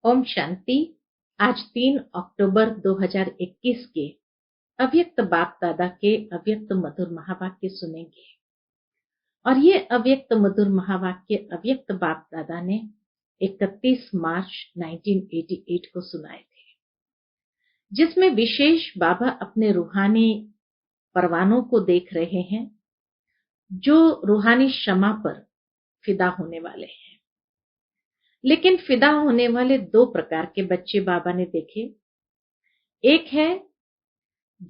ओम शांति। आज 3 अक्टूबर 2021 के अव्यक्त बाप दादा के अव्यक्त मधुर महावाक्य सुनेंगे। और ये अव्यक्त मधुर महावाक्य अव्यक्त बाप दादा ने 31 मार्च 1988 को सुनाए थे, जिसमें विशेष बाबा अपने रूहानी परवानों को देख रहे हैं जो रूहानी क्षमा पर फिदा होने वाले हैं। लेकिन फिदा होने वाले 2 प्रकार के बच्चे बाबा ने देखे। एक है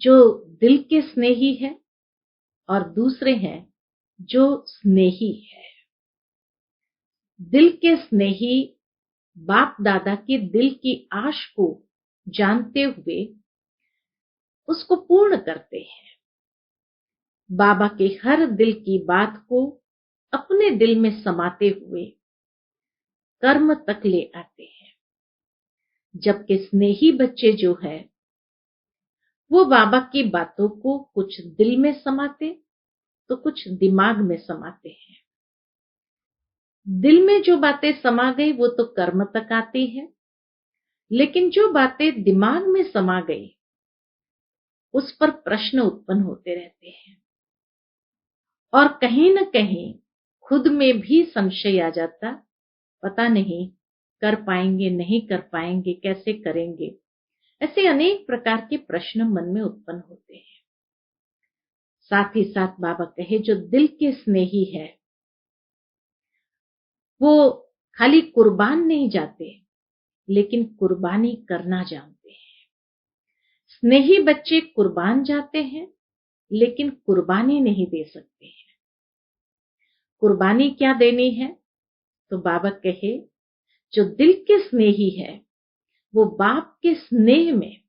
जो दिल के स्नेही है और दूसरे हैं जो स्नेही है। दिल के स्नेही बाप दादा की दिल की आश को जानते हुए उसको पूर्ण करते हैं। बाबा के हर दिल की बात को अपने दिल में समाते हुए कर्म तक ले आते हैं। जबकि स्नेही बच्चे जो है वो बाबा की बातों को कुछ दिल में समाते तो कुछ दिमाग में समाते हैं। दिल में जो बातें समा गई वो तो कर्म तक आती है, लेकिन जो बातें दिमाग में समा गई उस पर प्रश्न उत्पन्न होते रहते हैं और कहीं न कहीं खुद में भी संशय आ जाता, पता नहीं कर पाएंगे, नहीं कर पाएंगे, कैसे करेंगे। ऐसे अनेक प्रकार के प्रश्न मन में उत्पन्न होते हैं। साथ ही साथ बाबा कहे जो दिल के स्नेही है वो खाली कुर्बान नहीं जाते लेकिन कुर्बानी करना जानते हैं। स्नेही बच्चे कुर्बान जाते हैं लेकिन कुर्बानी नहीं दे सकते हैं। कुर्बानी क्या देनी है? तो बाबा कहे जो दिल के स्नेही है वो बाप के स्नेह में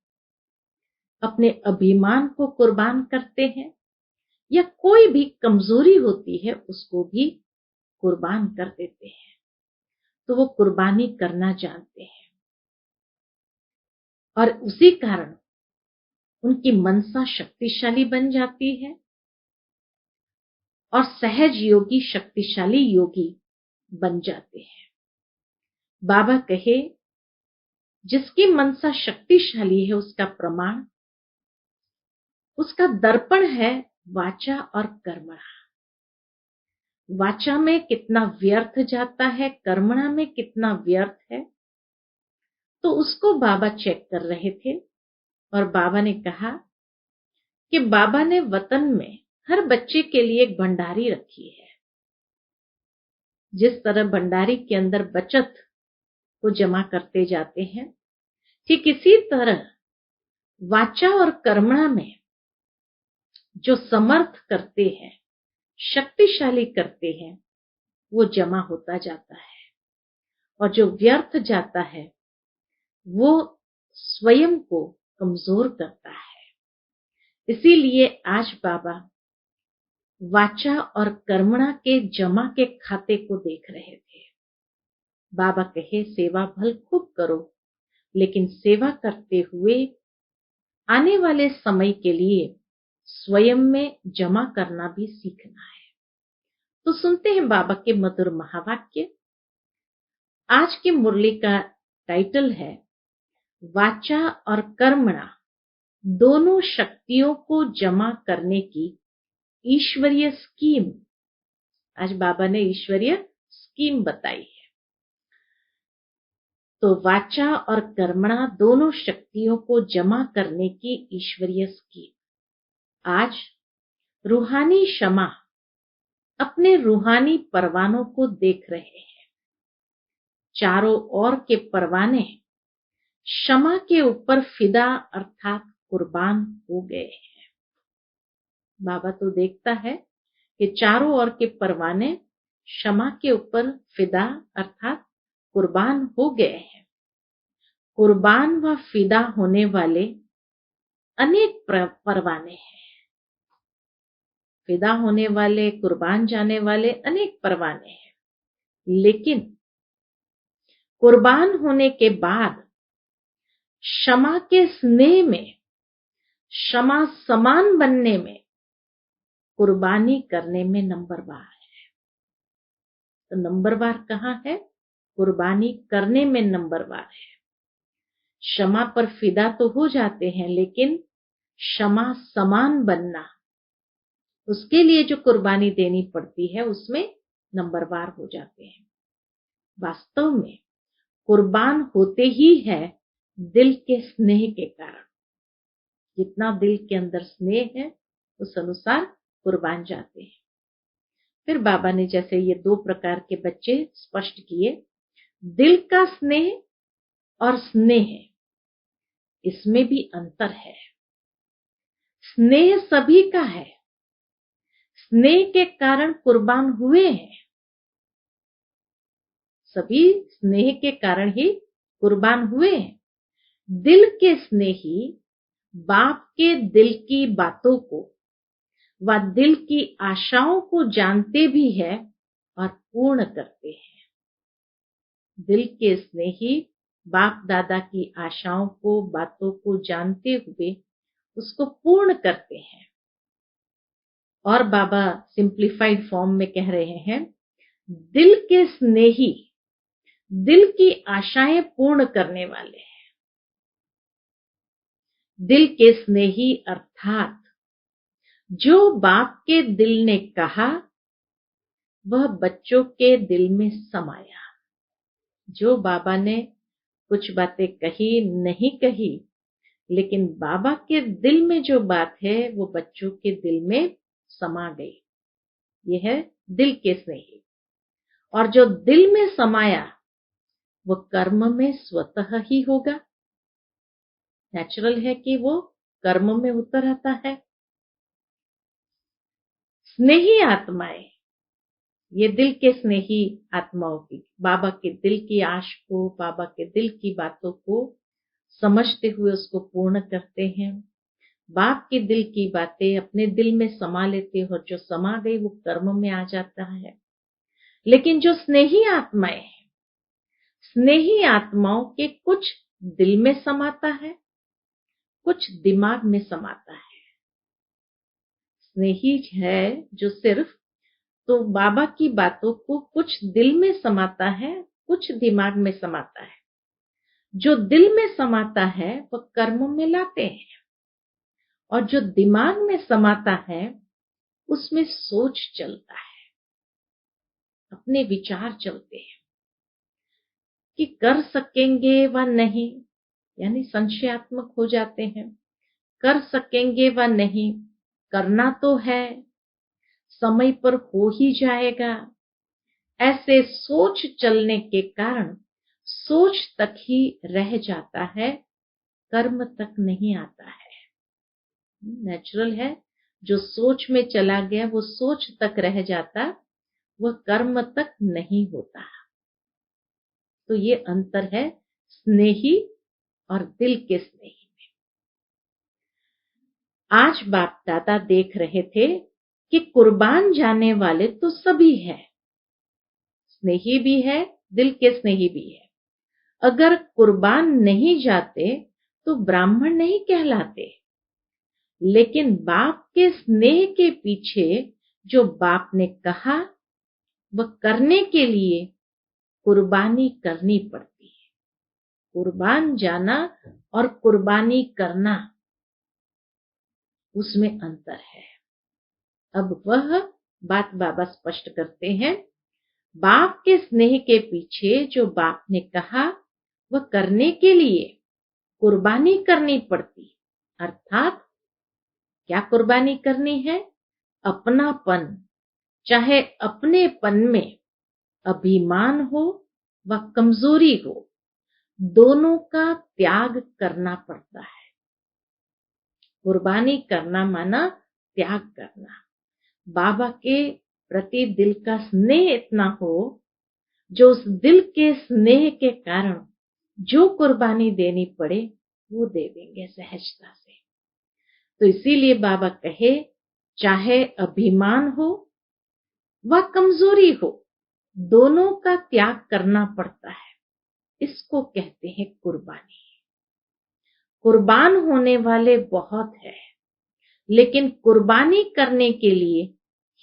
अपने अभिमान को कुर्बान करते हैं या कोई भी कमजोरी होती है उसको भी कुर्बान कर देते हैं। तो वो कुर्बानी करना जानते हैं और उसी कारण उनकी मनसा शक्तिशाली बन जाती है और सहज योगी शक्तिशाली योगी बन जाते हैं। बाबा कहे जिसकी मनसा शक्तिशाली है उसका प्रमाण, उसका दर्पण है वाचा और कर्मणा। वाचा में कितना व्यर्थ जाता है, कर्मणा में कितना व्यर्थ है, तो उसको बाबा चेक कर रहे थे। और बाबा ने कहा कि बाबा ने वतन में हर बच्चे के लिए एक भंडारी रखी है। जिस तरह भंडारी के अंदर बचत को जमा करते जाते हैं, ठीक इसी तरह वाचा और कर्मणा में जो समर्थ करते हैं, शक्तिशाली करते हैं, वो जमा होता जाता है और जो व्यर्थ जाता है वो स्वयं को कमजोर करता है। इसीलिए आज बाबा वाचा और कर्मणा के जमा के खाते को देख रहे थे। बाबा कहे सेवा भल खूब करो, लेकिन सेवा करते हुए आने वाले समय के लिए स्वयं में जमा करना भी सीखना है। तो सुनते हैं बाबा के मधुर महावाक्य। आज की मुरली का टाइटल है वाचा और कर्मणा दोनों शक्तियों को जमा करने की ईश्वरीय स्कीम। आज बाबा ने ईश्वरीय स्कीम बताई है। तो वाचा और कर्मणा दोनों शक्तियों को जमा करने की ईश्वरीय स्कीम। आज रूहानी क्षमा अपने रूहानी परवानों को देख रहे हैं। चारों ओर के परवाने क्षमा के ऊपर फिदा अर्थात कुर्बान हो गए हैं। बाबा तो देखता है कि चारों ओर के परवाने क्षमा के ऊपर फिदा अर्थात कुर्बान हो गए हैं। कुर्बान व फिदा होने वाले अनेक परवाने हैं। फिदा होने वाले, कुर्बान जाने वाले अनेक परवाने हैं, लेकिन कुर्बान होने के बाद क्षमा के स्नेह में, क्षमा समान बनने में, कुर्बानी करने में नंबरवार है। तो नंबरवार कहाँ है? कुर्बानी करने में नंबरवार है। क्षमा पर फिदा तो हो जाते हैं, लेकिन क्षमा समान बनना, उसके लिए जो कुर्बानी देनी पड़ती है उसमें नंबरवार हो जाते हैं। वास्तव में कुर्बान होते ही है दिल के स्नेह के कारण। जितना दिल के अंदर स्नेह है उस अनुसार कुर्बान जाते हैं। फिर बाबा ने जैसे ये दो प्रकार के बच्चे स्पष्ट किए, दिल का स्नेह और स्नेह, इसमें भी अंतर है। स्नेह सभी का है, स्नेह के कारण कुर्बान हुए हैं, सभी स्नेह के कारण ही कुर्बान हुए हैं। दिल के स्नेही बाप के दिल की बातों को व दिल की आशाओं को जानते भी है और पूर्ण करते हैं। दिल के स्नेही बाप दादा की आशाओं को, बातों को जानते हुए उसको पूर्ण करते हैं। और बाबा सिंप्लीफाइड फॉर्म में कह रहे हैं, दिल के स्नेही दिल की आशाएं पूर्ण करने वाले हैं। दिल के स्नेही अर्थात जो बाप के दिल ने कहा वह बच्चों के दिल में समाया। जो बाबा ने कुछ बातें कही नहीं कही, लेकिन बाबा के दिल में जो बात है वो बच्चों के दिल में समा गई। यह है दिल के स्नेही। और जो दिल में समाया वो कर्म में स्वतः ही होगा। नेचुरल है कि वो कर्म में उतर आता है। स्नेही आत्माएं, ये दिल के स्नेही आत्माओं की, बाबा के दिल की आश को, बाबा के दिल की बातों को समझते हुए उसको पूर्ण करते हैं। बाप के दिल की बातें अपने दिल में समा लेते हैं और जो समा गई वो कर्म में आ जाता है। लेकिन जो स्नेही आत्माएं हैं, स्नेही आत्माओं के कुछ दिल में समाता है, कुछ दिमाग में समाता है। स्नेही है जो सिर्फ तो बाबा की बातों को कुछ दिल में समाता है, कुछ दिमाग में समाता है। जो दिल में समाता है वह कर्म में लाते हैं, और जो दिमाग में समाता है उसमें सोच चलता है, अपने विचार चलते हैं कि कर सकेंगे व नहीं, यानी संशयात्मक हो जाते हैं। कर सकेंगे व नहीं, करना तो है, समय पर हो ही जाएगा। ऐसे सोच चलने के कारण सोच तक ही रह जाता है, कर्म तक नहीं आता है। नेचुरल है, जो सोच में चला गया वो सोच तक रह जाता, वह कर्म तक नहीं होता। तो ये अंतर है स्नेही और दिल के स्नेही में। आज बाप दादा देख रहे थे कि कुर्बान जाने वाले तो सभी हैं, स्नेही भी है, दिल के स्नेही भी है। अगर कुर्बान नहीं जाते तो ब्राह्मण नहीं कहलाते। लेकिन बाप के स्नेह के पीछे जो बाप ने कहा वह करने के लिए कुर्बानी करनी पड़ती है। कुर्बान जाना और कुर्बानी करना, उसमें अंतर है। अब वह बात बाबा स्पष्ट करते हैं। बाप के स्नेह के पीछे जो बाप ने कहा वह करने के लिए कुर्बानी करनी पड़ती। अर्थात क्या कुर्बानी करनी है? अपनापन, चाहे अपनेपन में अभिमान हो व कमजोरी हो, दोनों का त्याग करना पड़ता है। कुर्बानी करना माना त्याग करना। बाबा के प्रति दिल का स्नेह इतना हो, जो उस दिल के स्नेह के कारण जो कुर्बानी देनी पड़े वो दे देंगे सहजता से। तो इसीलिए बाबा कहे, चाहे अभिमान हो व कमजोरी हो, दोनों का त्याग करना पड़ता है। इसको कहते हैं कुर्बानी। कुर्बान होने वाले बहुत है, लेकिन कुर्बानी करने के लिए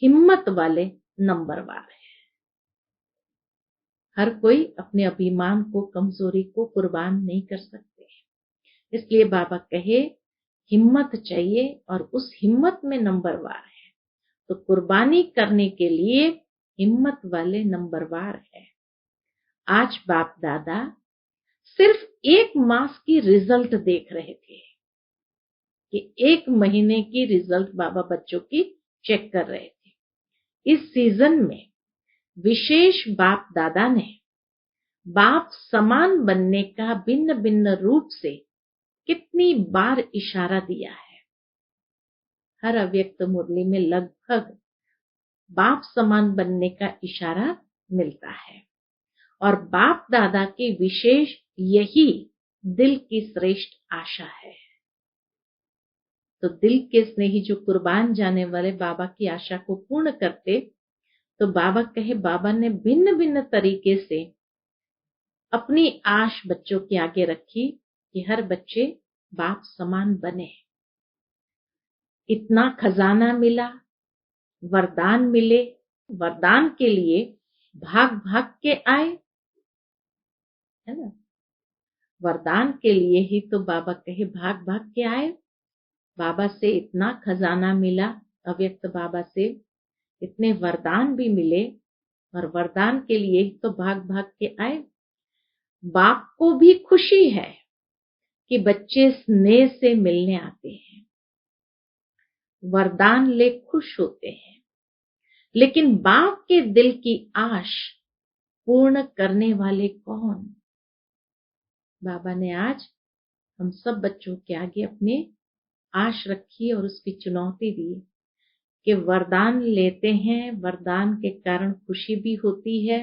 हिम्मत वाले नंबरवार है। हर कोई अपने अभिमान को, कमजोरी को कुर्बान नहीं कर सकते। इसलिए बाबा कहे हिम्मत चाहिए, और उस हिम्मत में नंबरवार है। तो कुर्बानी करने के लिए हिम्मत वाले नंबरवार है। आज बाप दादा सिर्फ 1 मास की रिजल्ट देख रहे थे कि 1 महीने की रिजल्ट बाबा बच्चों की चेक कर रहे थे। इस सीजन में विशेष बाप दादा ने बाप समान बनने का भिन्न भिन्न रूप से कितनी बार इशारा दिया है। हर अव्यक्त मुरली में लगभग बाप समान बनने का इशारा मिलता है, और बाप दादा की विशेष यही दिल की श्रेष्ठ आशा है। तो दिल के स्नेही जो कुर्बान जाने वाले बाबा की आशा को पूर्ण करते, तो बाबा कहे बाबा ने भिन्न भिन्न तरीके से अपनी आश बच्चों के आगे रखी कि हर बच्चे बाप समान बने। इतना खजाना मिला, वरदान मिले, वरदान के लिए भाग भाग के आए, है ना। वरदान के लिए ही तो बाबा कहे भाग भाग के आए। बाबा से इतना खजाना मिला, अव्यक्त बाबा से इतने वरदान भी मिले, और वरदान के लिए ही तो भाग भाग के आए। बाप को भी खुशी है कि बच्चे स्नेह से मिलने आते हैं, वरदान ले खुश होते हैं। लेकिन बाप के दिल की आश पूर्ण करने वाले कौन? बाबा ने आज हम सब बच्चों के आगे अपने आश रखी और उसकी चुनौती दी कि वरदान लेते हैं, वरदान के कारण खुशी भी होती है,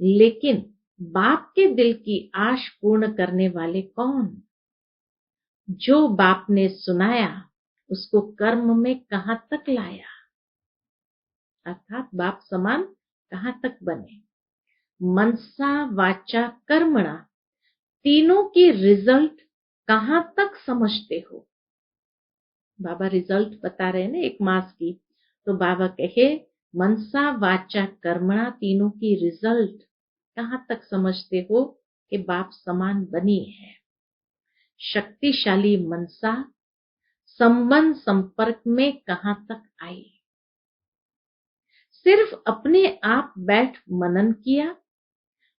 लेकिन बाप के दिल की आश पूर्ण करने वाले कौन? जो बाप ने सुनाया उसको कर्म में कहां तक लाया, अर्थात बाप समान कहां तक बने। मनसा वाचा कर्मणा तीनों की रिजल्ट कहां तक समझते हो? बाबा रिजल्ट बता रहे हैं ना 1 मास की, तो बाबा कहे मनसा वाचा कर्मणा तीनों की रिजल्ट कहां तक समझते हो कि बाप समान बनी है। शक्तिशाली मनसा संबंध संपर्क में कहां तक आई? सिर्फ अपने आप बैठ मनन किया,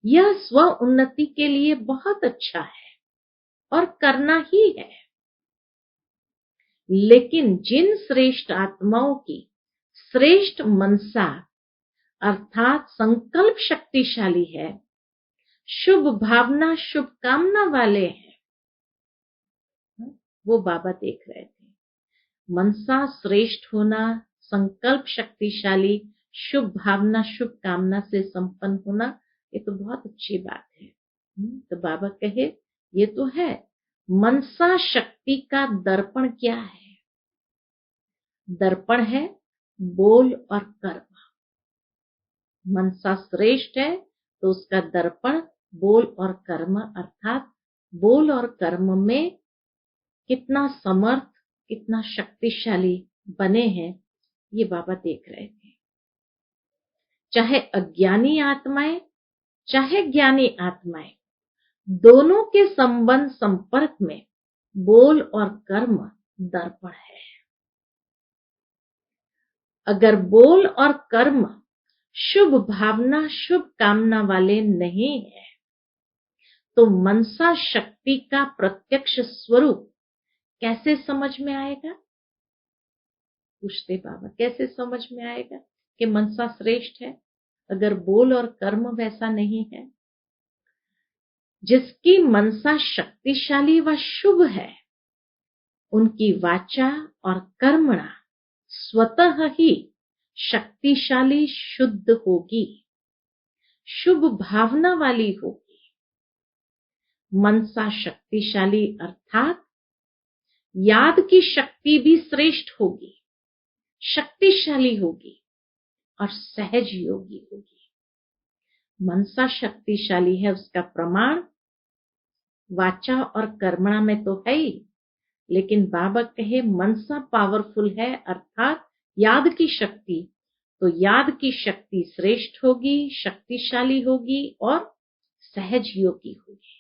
यह स्व उन्नति के लिए बहुत अच्छा है और करना ही है। लेकिन जिन श्रेष्ठ आत्माओं की श्रेष्ठ मनसा अर्थात संकल्प शक्तिशाली है, शुभ भावना शुभ कामना वाले हैं, वो बाबा देख रहे थे। मनसा श्रेष्ठ होना, संकल्प शक्तिशाली, शुभ भावना शुभ कामना से संपन्न होना, ये तो बहुत अच्छी बात है। तो बाबा कहे ये तो है। मनसा शक्ति का दर्पण क्या है? दर्पण है बोल और कर्म। मनसा श्रेष्ठ है तो उसका दर्पण बोल और कर्म, अर्थात बोल और कर्म में कितना समर्थ, कितना शक्तिशाली बने हैं, ये बाबा देख रहे थे। चाहे अज्ञानी आत्माएं चाहे ज्ञानी आत्माएं, दोनों के संबंध संपर्क में बोल और कर्म दर्पण है। अगर बोल और कर्म शुभ भावना शुभ कामना वाले नहीं है, तो मनसा शक्ति का प्रत्यक्ष स्वरूप कैसे समझ में आएगा? पूछते बाबा, कैसे समझ में आएगा कि मनसा श्रेष्ठ है अगर बोल और कर्म वैसा नहीं है? जिसकी मनसा शक्तिशाली व शुभ है, उनकी वाचा और कर्मणा स्वतः ही शक्तिशाली शुद्ध होगी, शुभ भावना वाली होगी। मनसा शक्तिशाली अर्थात याद की शक्ति भी श्रेष्ठ होगी, शक्तिशाली होगी और सहज योगी होगी। मनसा शक्तिशाली है, उसका प्रमाण वाचा और कर्मणा में तो है ही, लेकिन बाबा कहे मनसा पावरफुल है, अर्थात याद की शक्ति तो याद की शक्ति श्रेष्ठ होगी, शक्तिशाली होगी और सहज योगी होगी।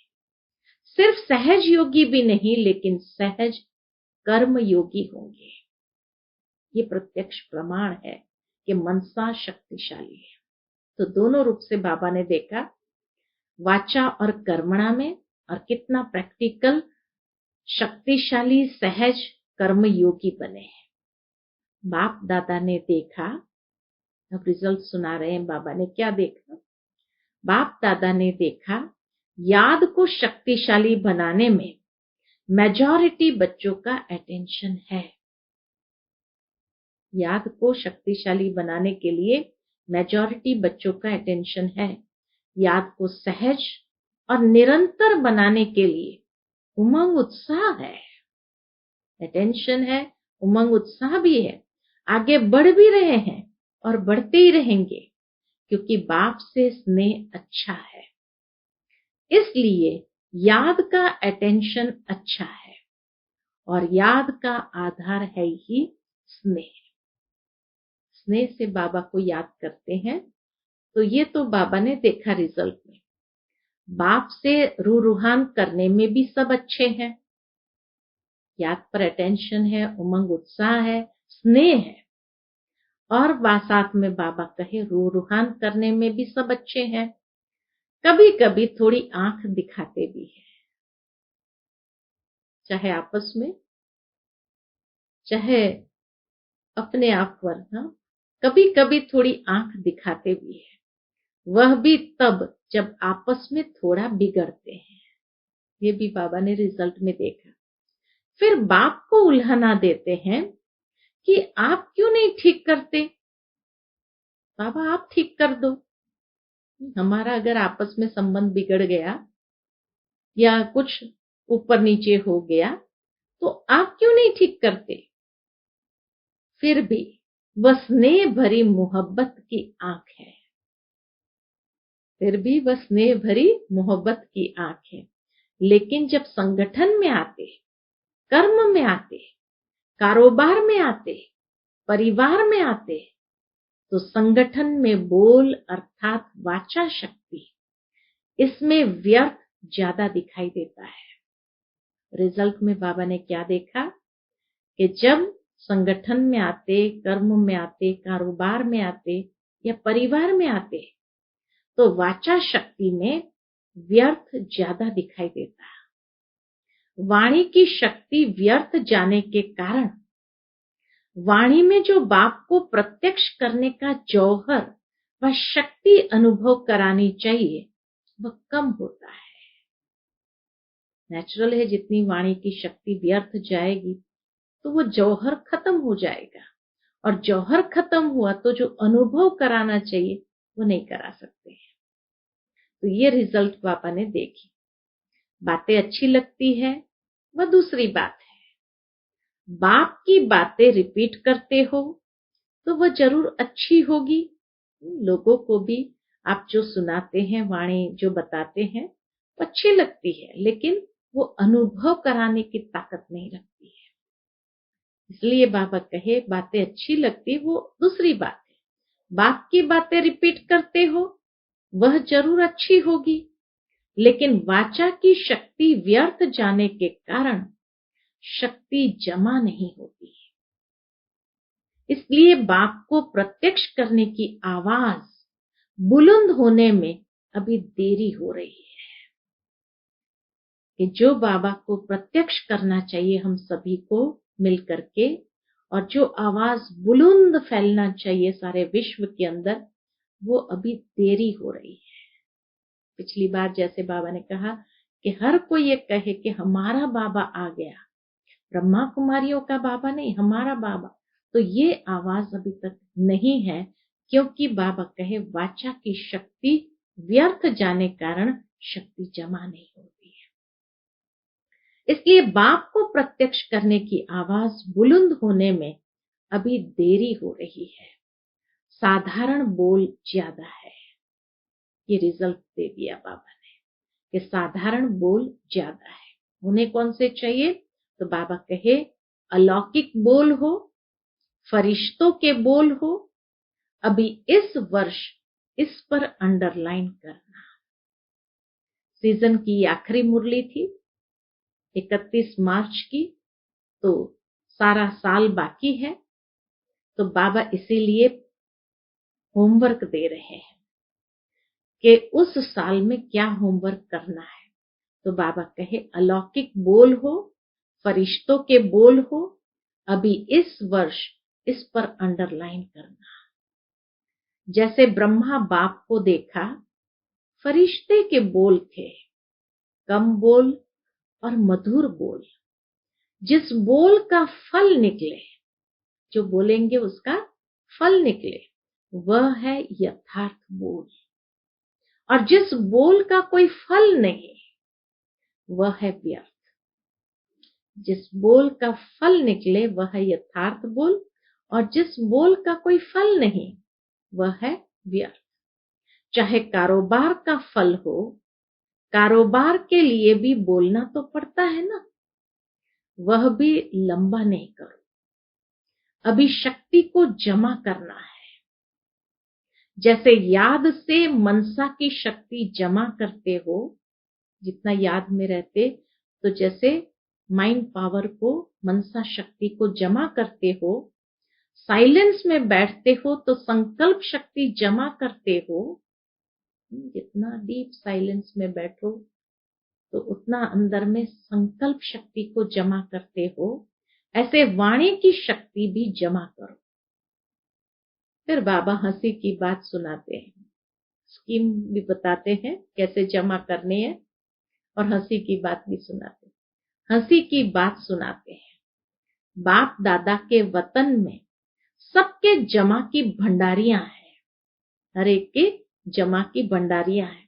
सिर्फ सहज योगी भी नहीं, लेकिन सहज कर्म योगी होंगे। ये प्रत्यक्ष प्रमाण है कि मनसा शक्तिशाली है। तो दोनों रूप से बाबा ने देखा, वाचा और कर्मणा में, और कितना प्रैक्टिकल, शक्तिशाली, सहज कर्म योगी बने हैं। बाप दादा ने देखा, अब रिजल्ट सुना रहे हैं बाबा ने क्या देखा। बाप दादा ने देखा, याद को शक्तिशाली बनाने में मेजॉरिटी बच्चों का अटेंशन है। याद को शक्तिशाली बनाने के लिए मेजॉरिटी बच्चों का अटेंशन है। याद को सहज और निरंतर बनाने के लिए उमंग उत्साह है, अटेंशन है, उमंग उत्साह भी है। आगे बढ़ भी रहे हैं और बढ़ते ही रहेंगे, क्योंकि बाप से स्नेह अच्छा है। इसलिए याद का अटेंशन अच्छा है, और याद का आधार है ही स्नेह। स्नेह से बाबा को याद करते हैं। तो ये तो बाबा ने देखा रिजल्ट में। बाप से रूहान करने में भी सब अच्छे हैं। याद पर अटेंशन है, उमंग उत्साह है, स्नेह है, और साथ में बाबा कहे रूहान करने में भी सब अच्छे हैं। कभी कभी थोड़ी आंख दिखाते भी है, चाहे आपस में, चाहे अपने आप पर। कभी कभी थोड़ी आंख दिखाते भी है, वह भी तब जब आपस में थोड़ा बिगड़ते हैं। ये भी बाबा ने रिजल्ट में देखा। फिर बाप को उल्हाना देते हैं कि आप क्यों नहीं ठीक करते, बाबा आप ठीक कर दो। हमारा अगर आपस में संबंध बिगड़ गया या कुछ ऊपर नीचे हो गया, तो आप क्यों नहीं ठीक करते। फिर भी वह स्नेह भरी मोहब्बत की आंख है, फिर भी वह स्नेह भरी मोहब्बत की आंख है। लेकिन जब संगठन में आते, कर्म में आते, कारोबार में आते, परिवार में आते, तो संगठन में बोल अर्थात वाचा शक्ति, इसमें व्यर्थ ज्यादा दिखाई देता है। रिजल्ट में बाबा ने क्या देखा कि जब संगठन में आते, कर्म में आते, कारोबार में आते या परिवार में आते, तो वाचा शक्ति में व्यर्थ ज्यादा दिखाई देता है। वाणी की शक्ति व्यर्थ जाने के कारण वाणी में जो बाप को प्रत्यक्ष करने का जौहर व शक्ति अनुभव करानी चाहिए, वह कम होता है। नेचुरल है, जितनी वाणी की शक्ति व्यर्थ जाएगी तो वो जौहर खत्म हो जाएगा, और जौहर खत्म हुआ तो जो अनुभव कराना चाहिए वो नहीं करा सकते हैं। तो ये रिजल्ट पापा ने देखी। बातें अच्छी लगती है वह दूसरी बात है, बाप की बातें रिपीट करते हो तो वह जरूर अच्छी होगी। लोगों को भी आप जो सुनाते हैं, वाणी जो बताते हैं, वो अच्छी लगती है, लेकिन वो अनुभव कराने की ताकत नहीं रखती है। इसलिए बाबा कहे बातें अच्छी लगती, वो दूसरी बात है। बाप की बातें रिपीट करते हो वह जरूर अच्छी होगी, लेकिन वाचा की शक्ति व्यर्थ जाने के कारण शक्ति जमा नहीं होती है। इसलिए बाप को प्रत्यक्ष करने की आवाज बुलंद होने में अभी देरी हो रही है। कि जो बाबा को प्रत्यक्ष करना चाहिए हम सभी को मिल करके, और जो आवाज बुलंद फैलना चाहिए सारे विश्व के अंदर, वो अभी देरी हो रही है। पिछली बार जैसे बाबा ने कहा कि हर कोई ये कहे कि हमारा बाबा आ गया, ब्रह्मा कुमारियों का बाबा नहीं, हमारा बाबा, तो ये आवाज अभी तक नहीं है, क्योंकि बाबा कहे वाचा की शक्ति व्यर्थ जाने कारण शक्ति जमा नहीं होती है। इसलिए बाप को प्रत्यक्ष करने की आवाज बुलंद होने में अभी देरी हो रही है। साधारण बोल ज्यादा है, ये रिजल्ट दे दिया बाबा ने कि साधारण बोल ज्यादा है। उन्हें कौन से चाहिए, तो बाबा कहे अलौकिक बोल हो, फरिश्तों के बोल हो, अभी इस वर्ष इस पर अंडरलाइन करना। सीजन की आखिरी मुरली थी 31 मार्च की, तो सारा साल बाकी है, तो बाबा इसीलिए होमवर्क दे रहे हैं कि उस साल में क्या होमवर्क करना है। तो बाबा कहे अलौकिक बोल हो, फरिश्तों के बोल हो, अभी इस वर्ष इस पर अंडरलाइन करना। जैसे ब्रह्मा बाप को देखा, फरिश्ते के बोल थे, कम बोल और मधुर बोल। जिस बोल का फल निकले, जो बोलेंगे उसका फल निकले, वह है यथार्थ बोल। और जिस बोल का कोई फल नहीं, वह है व्यर्थ। जिस बोल का फल निकले वह है यथार्थ बोल, और जिस बोल का कोई फल नहीं वह है व्यर्थ। चाहे कारोबार का फल हो, कारोबार के लिए भी बोलना तो पड़ता है ना, वह भी लंबा नहीं करो। अभी शक्ति को जमा करना है। जैसे याद से मनसा की शक्ति जमा करते हो, जितना याद में रहते, तो जैसे माइंड पावर को, मनसा शक्ति को जमा करते हो, साइलेंस में बैठते हो तो संकल्प शक्ति जमा करते हो। जितना डीप साइलेंस में बैठो तो उतना अंदर में संकल्प शक्ति को जमा करते हो। ऐसे वाणी की शक्ति भी जमा करो। फिर बाबा हंसी की बात सुनाते हैं, स्कीम भी बताते हैं कैसे जमा करनी है, और हंसी की बात भी सुनाते हैं। हंसी की बात सुनाते हैं, बाप दादा के वतन में सबके जमा की भंडारियां हैं, हर एक के जमा की भंडारियां हैं।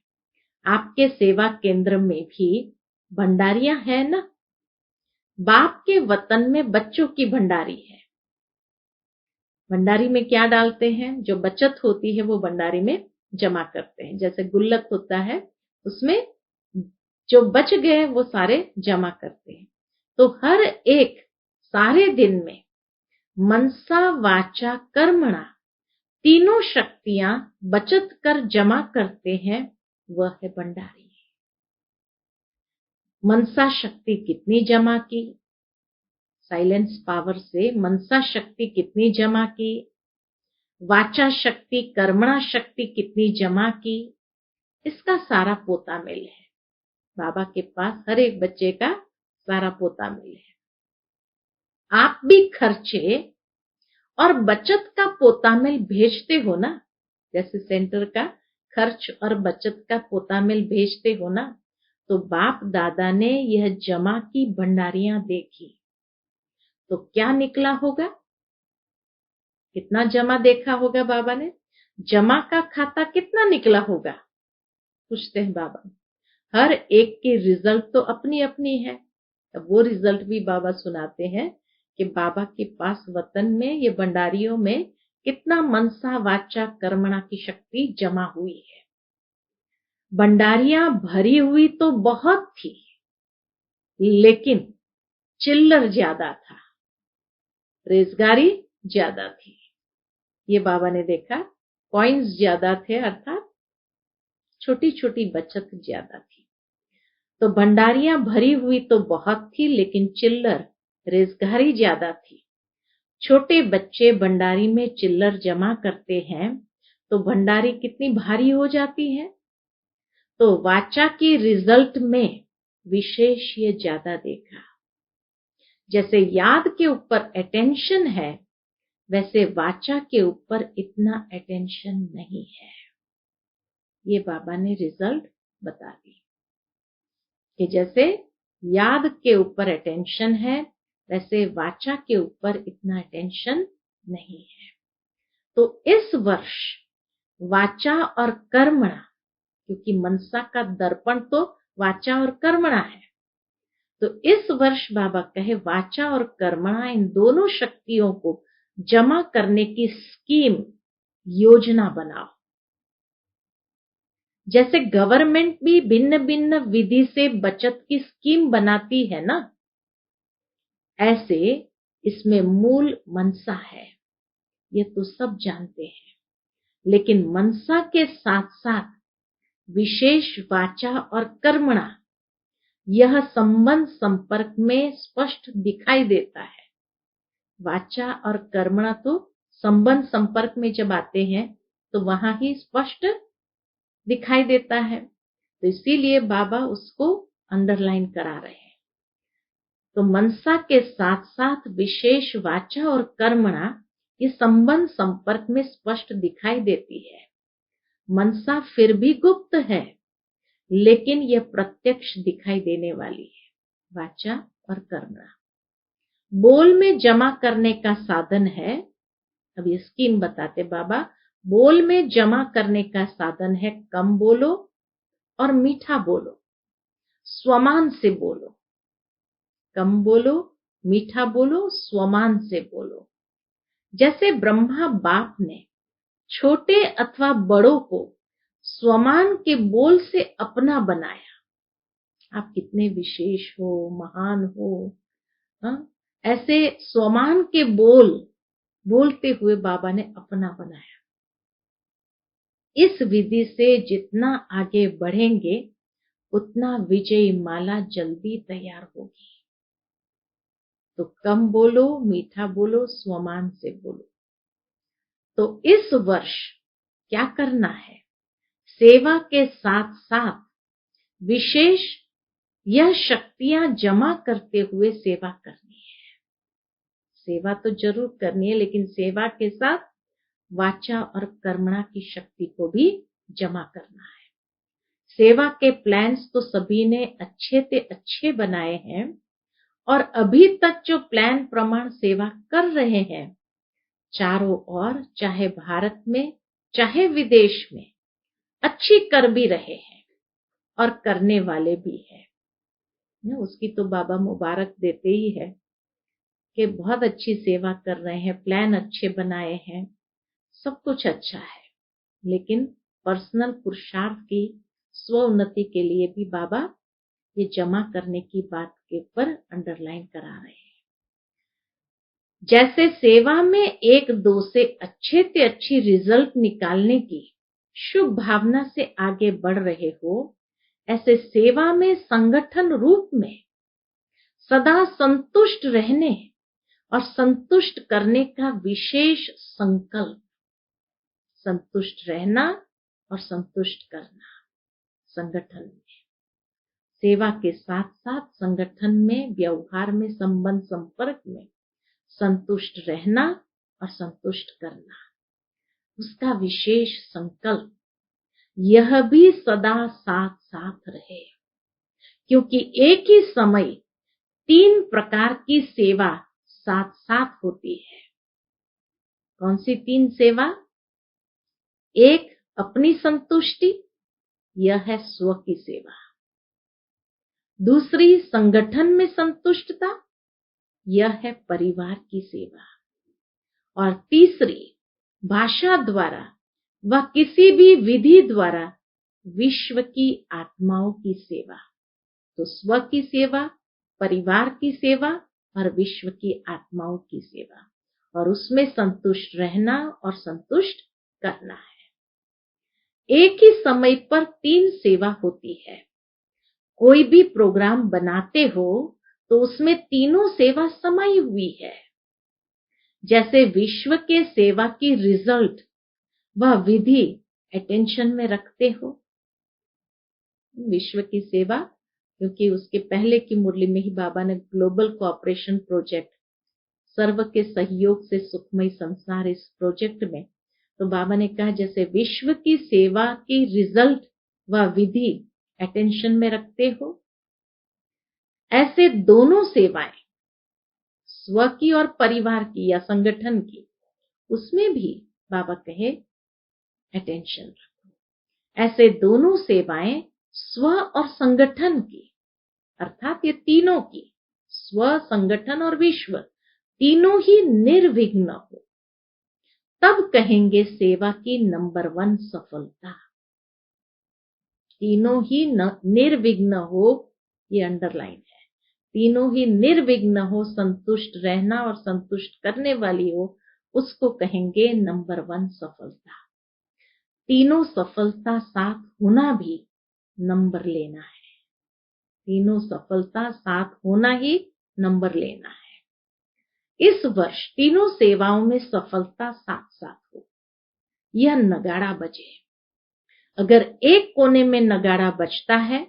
आपके सेवा केंद्र में भी भंडारियां है ना। बाप के वतन में बच्चों की भंडारी है। भंडारी में क्या डालते हैं, जो बचत होती है वो भंडारी में जमा करते हैं। जैसे गुल्लक होता है, उसमें जो बच गए वो सारे जमा करते हैं। तो हर एक सारे दिन में मनसा वाचा कर्मणा तीनों शक्तियां बचत कर जमा करते हैं, वह है भंडारी। मनसा शक्ति कितनी जमा की, साइलेंस पावर से मनसा शक्ति कितनी जमा की, वाचा शक्ति कर्मणा शक्ति कितनी जमा की, इसका सारा पोता मिल है। बाबा के पास हर एक बच्चे का सारा पोता मिल है। आप भी खर्चे और बचत का पोतामिल भेजते हो ना, जैसे सेंटर का खर्च और बचत का पोतामिल भेजते हो ना, तो बाप दादा ने यह जमा की भंडारियां देखी तो क्या निकला होगा, कितना जमा देखा होगा बाबा ने, जमा का खाता कितना निकला होगा, पूछते हैं बाबा। हर एक की रिजल्ट तो अपनी अपनी है। अब वो रिजल्ट भी बाबा सुनाते हैं कि बाबा के पास वतन में ये भंडारियों में कितना मनसा वाचा कर्मणा की शक्ति जमा हुई है। भंडारियां भरी हुई तो बहुत थी, लेकिन चिल्लर ज्यादा था, रेजगारी ज्यादा थी। ये बाबा ने देखा, कॉइन्स ज्यादा थे, अर्थात छोटी छोटी बचत ज्यादा थी। तो भंडारियां भरी हुई तो बहुत थी, लेकिन चिल्लर रेजगारी ज्यादा थी। छोटे बच्चे भंडारी में चिल्लर जमा करते हैं तो भंडारी कितनी भारी हो जाती है। तो वाचा की रिजल्ट में विशेष ये ज्यादा देखा। जैसे याद के ऊपर अटेंशन है, वैसे वाचा के ऊपर इतना अटेंशन नहीं है। ये बाबा ने रिजल्ट बता दी कि जैसे याद के ऊपर अटेंशन है, वैसे वाचा के ऊपर इतना अटेंशन नहीं है। तो इस वर्ष वाचा और कर्मणा, क्योंकि मनसा का दर्पण तो वाचा और कर्मणा है, तो इस वर्ष बाबा कहे वाचा और कर्मणा इन दोनों शक्तियों को जमा करने की स्कीम, योजना बनाओ। जैसे गवर्नमेंट भी भिन्न भिन्न विधि से बचत की स्कीम बनाती है ना, ऐसे इसमें मूल मनसा है, ये तो सब जानते हैं। लेकिन मनसा के साथ साथ विशेष वाचा और कर्मणा यह संबंध संपर्क में स्पष्ट दिखाई देता है। वाचा और कर्मणा तो संबंध संपर्क में जब आते हैं तो वहां ही स्पष्ट दिखाई देता है, तो इसीलिए बाबा उसको अंडरलाइन करा रहे हैं। तो मनसा के साथ साथ विशेष वाचा और कर्मणा ये संबंध संपर्क में स्पष्ट दिखाई देती है। मनसा फिर भी गुप्त है, लेकिन यह प्रत्यक्ष दिखाई देने वाली है। वाचा और कर्मणा बोल में जमा करने का साधन है। अब ये स्कीम बताते बाबा, बोल में जमा करने का साधन है कम बोलो और मीठा बोलो, स्वमान से बोलो। कम बोलो, मीठा बोलो, स्वमान से बोलो। जैसे ब्रह्मा बाप ने छोटे अथवा बड़ों को स्वमान के बोल से अपना बनाया। आप कितने विशेष हो, महान हो, हाँ? ऐसे स्वमान के बोल बोलते हुए बाबा ने अपना बनाया। इस विधि से जितना आगे बढ़ेंगे उतना विजयी माला जल्दी तैयार होगी। तो कम बोलो, मीठा बोलो, स्वमान से बोलो। तो इस वर्ष क्या करना है? सेवा के साथ साथ विशेष यह शक्तियां जमा करते हुए सेवा करनी है। सेवा तो जरूर करनी है, लेकिन सेवा के साथ वाचा और कर्मणा की शक्ति को भी जमा करना है। सेवा के प्लान्स तो सभी ने अच्छे से अच्छे बनाए हैं, और अभी तक जो प्लान प्रमाण सेवा कर रहे हैं चारों ओर, चाहे भारत में चाहे विदेश में, अच्छी कर भी रहे हैं और करने वाले भी हैं। उसकी तो बाबा मुबारक देते ही है कि बहुत अच्छी सेवा कर रहे हैं, प्लान अच्छे बनाए हैं, सब कुछ अच्छा है। लेकिन पर्सनल पुरुषार्थ की स्व-उन्नति के लिए भी बाबा ये जमा करने की बात के ऊपर अंडरलाइन करा रहे हैं। जैसे सेवा में एक दो से अच्छी रिजल्ट निकालने की शुभ भावना से आगे बढ़ रहे हो, ऐसे सेवा में संगठन रूप में सदा संतुष्ट रहने और संतुष्ट करने का विशेष संकल्प, संतुष्ट रहना और संतुष्ट करना संगठन में, सेवा के साथ साथ संगठन में, व्यवहार में, संबंध संपर्क में संतुष्ट रहना और संतुष्ट करना, उसका विशेष संकल्प, यह भी सदा साथ साथ रहे। क्योंकि एक ही समय 3 प्रकार की सेवा साथ साथ होती है। कौन सी 3 सेवा? एक अपनी संतुष्टि, यह है स्व की सेवा। दूसरी संगठन में संतुष्टता, यह है परिवार की सेवा। और तीसरी भाषा द्वारा व किसी भी विधि द्वारा विश्व की आत्माओं की सेवा। तो स्व की सेवा, परिवार की सेवा और विश्व की आत्माओं की सेवा, और उसमें संतुष्ट रहना और संतुष्ट करना है। एक ही समय पर 3 सेवा होती है। कोई भी प्रोग्राम बनाते हो तो उसमें तीनों सेवा समाई हुई है। जैसे विश्व के सेवा की रिजल्ट व विधि अटेंशन में रखते हो, विश्व की सेवा, क्योंकि उसके पहले की मुरली में ही बाबा ने ग्लोबल कोऑपरेशन प्रोजेक्ट, सर्व के सहयोग से सुखमय संसार, इस प्रोजेक्ट में तो बाबा ने कहा जैसे विश्व की सेवा की रिजल्ट व विधि अटेंशन में रखते हो, ऐसे दोनों सेवाएं, स्व की और परिवार की या संगठन की, उसमें भी बाबा कहे अटेंशन रखो। ऐसे दोनों सेवाएं स्व और संगठन की, अर्थात ये तीनों की, स्व, संगठन और विश्व, तीनों ही निर्विघ्न हो, तब कहेंगे सेवा की नंबर 1 सफलता। तीनों ही निर्विघ्न हो, ये अंडरलाइन है। तीनों ही निर्विघ्न हो, संतुष्ट रहना और संतुष्ट करने वाली हो, उसको कहेंगे नंबर 1 सफलता। तीनों सफलता साथ होना भी नंबर लेना है। तीनों सफलता साथ होना ही नंबर लेना है। इस वर्ष तीनों सेवाओं में सफलता साथ साथ हो, यह नगाड़ा बजे। अगर एक कोने में नगाड़ा बजता है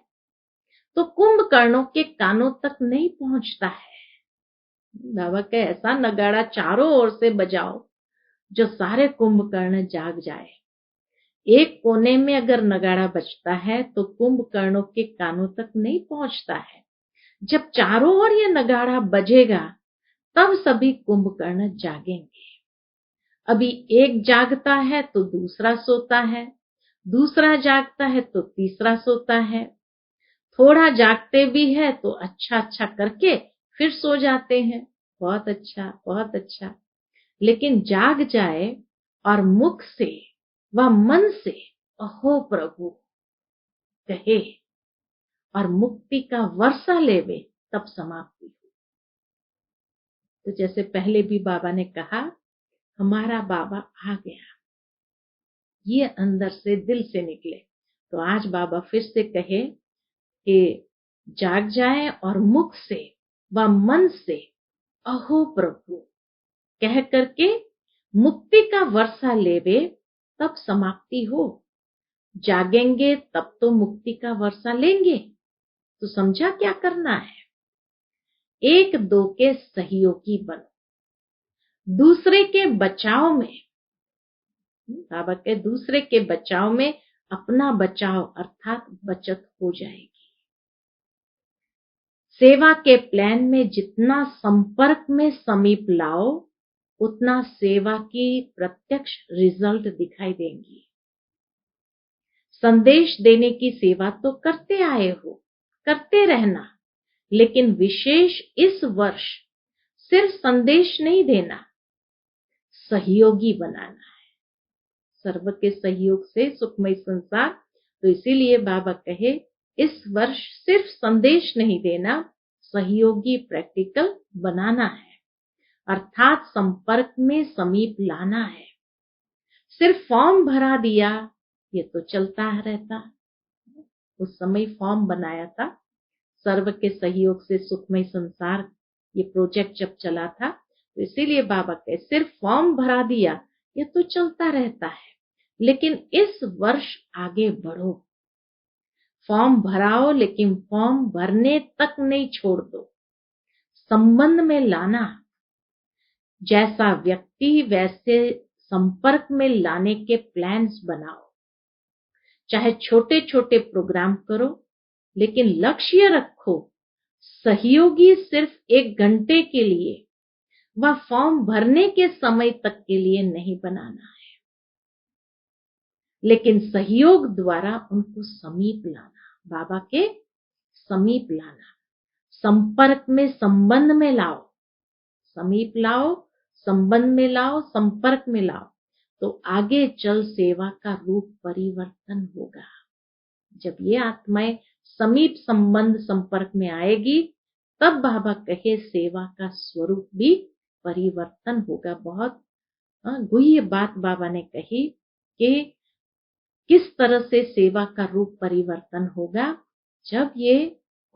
तो कुंभकर्णों के कानों तक नहीं पहुंचता है। बाबा के ऐसा नगाड़ा चारों ओर से बजाओ जो सारे कुंभकर्ण जाग जाए। एक कोने में अगर नगाड़ा बजता है तो कुंभकर्णों के कानों तक नहीं पहुंचता है। जब चारों ओर ये नगाड़ा बजेगा तब सभी कुंभकर्ण जागेंगे। अभी एक जागता है तो दूसरा सोता है, दूसरा जागता है तो तीसरा सोता है, थोड़ा जागते भी है तो अच्छा अच्छा करके फिर सो जाते हैं। बहुत अच्छा, बहुत अच्छा। लेकिन जाग जाए और मुख से व मन से अहो प्रभु कहे और मुक्ति का वर्षा लेवे तब समाप्ति हो। तो जैसे पहले भी बाबा ने कहा, हमारा बाबा आ गया, ये अंदर से दिल से निकले। तो आज बाबा फिर से कहे कि जाग जाए और मुख से व मन से अहो प्रभु कह करके मुक्ति का वर्षा लेवे तब समाप्ति हो। जागेंगे तब तो मुक्ति का वर्षा लेंगे। तो समझा क्या करना है? एक दो के सहयोगी बनो, दूसरे के बचाव में, बाबा के दूसरे के बचाव में अपना बचाव अर्थात बचत हो जाएगी। सेवा के प्लान में जितना संपर्क में समीप लाओ उतना सेवा की प्रत्यक्ष रिजल्ट दिखाई देंगी। संदेश देने की सेवा तो करते आए हो, करते रहना, लेकिन विशेष इस वर्ष सिर्फ संदेश नहीं देना, सहयोगी बनाना है। सर्व के सहयोग से सुखमय संसार। तो इसीलिए बाबा कहे इस वर्ष सिर्फ संदेश नहीं देना, सहयोगी प्रैक्टिकल बनाना है, अर्थात संपर्क में समीप लाना है। सिर्फ फॉर्म भरा दिया ये तो चलता रहता। उस समय फॉर्म बनाया था सर्व के सहयोग से सुखमय संसार, ये प्रोजेक्ट जब चला था, तो इसीलिए बाबा कहे सिर्फ फॉर्म भरा दिया ये तो चलता रहता है, लेकिन इस वर्ष आगे बढ़ो। फॉर्म भराओ लेकिन फॉर्म भरने तक नहीं छोड़ दो, संबंध में लाना। जैसा व्यक्ति वैसे संपर्क में लाने के प्लान्स बनाओ। चाहे छोटे छोटे प्रोग्राम करो, लेकिन लक्ष्य रखो सहयोगी सिर्फ 1 घंटे के लिए व फॉर्म भरने के समय तक के लिए नहीं बनाना है, लेकिन सहयोग द्वारा उनको समीप लाना, बाबा के समीप लाना। संपर्क में संबंध में लाओ, समीप लाओ, संबंध में लाओ, संपर्क में लाओ, तो आगे चल सेवा का रूप परिवर्तन होगा। जब ये आत्माएं समीप संबंध संपर्क में आएगी तब बाबा कहे सेवा का स्वरूप भी परिवर्तन होगा। बहुत गुह्य बात बाबा ने कही कि किस तरह से सेवा का रूप परिवर्तन होगा। जब ये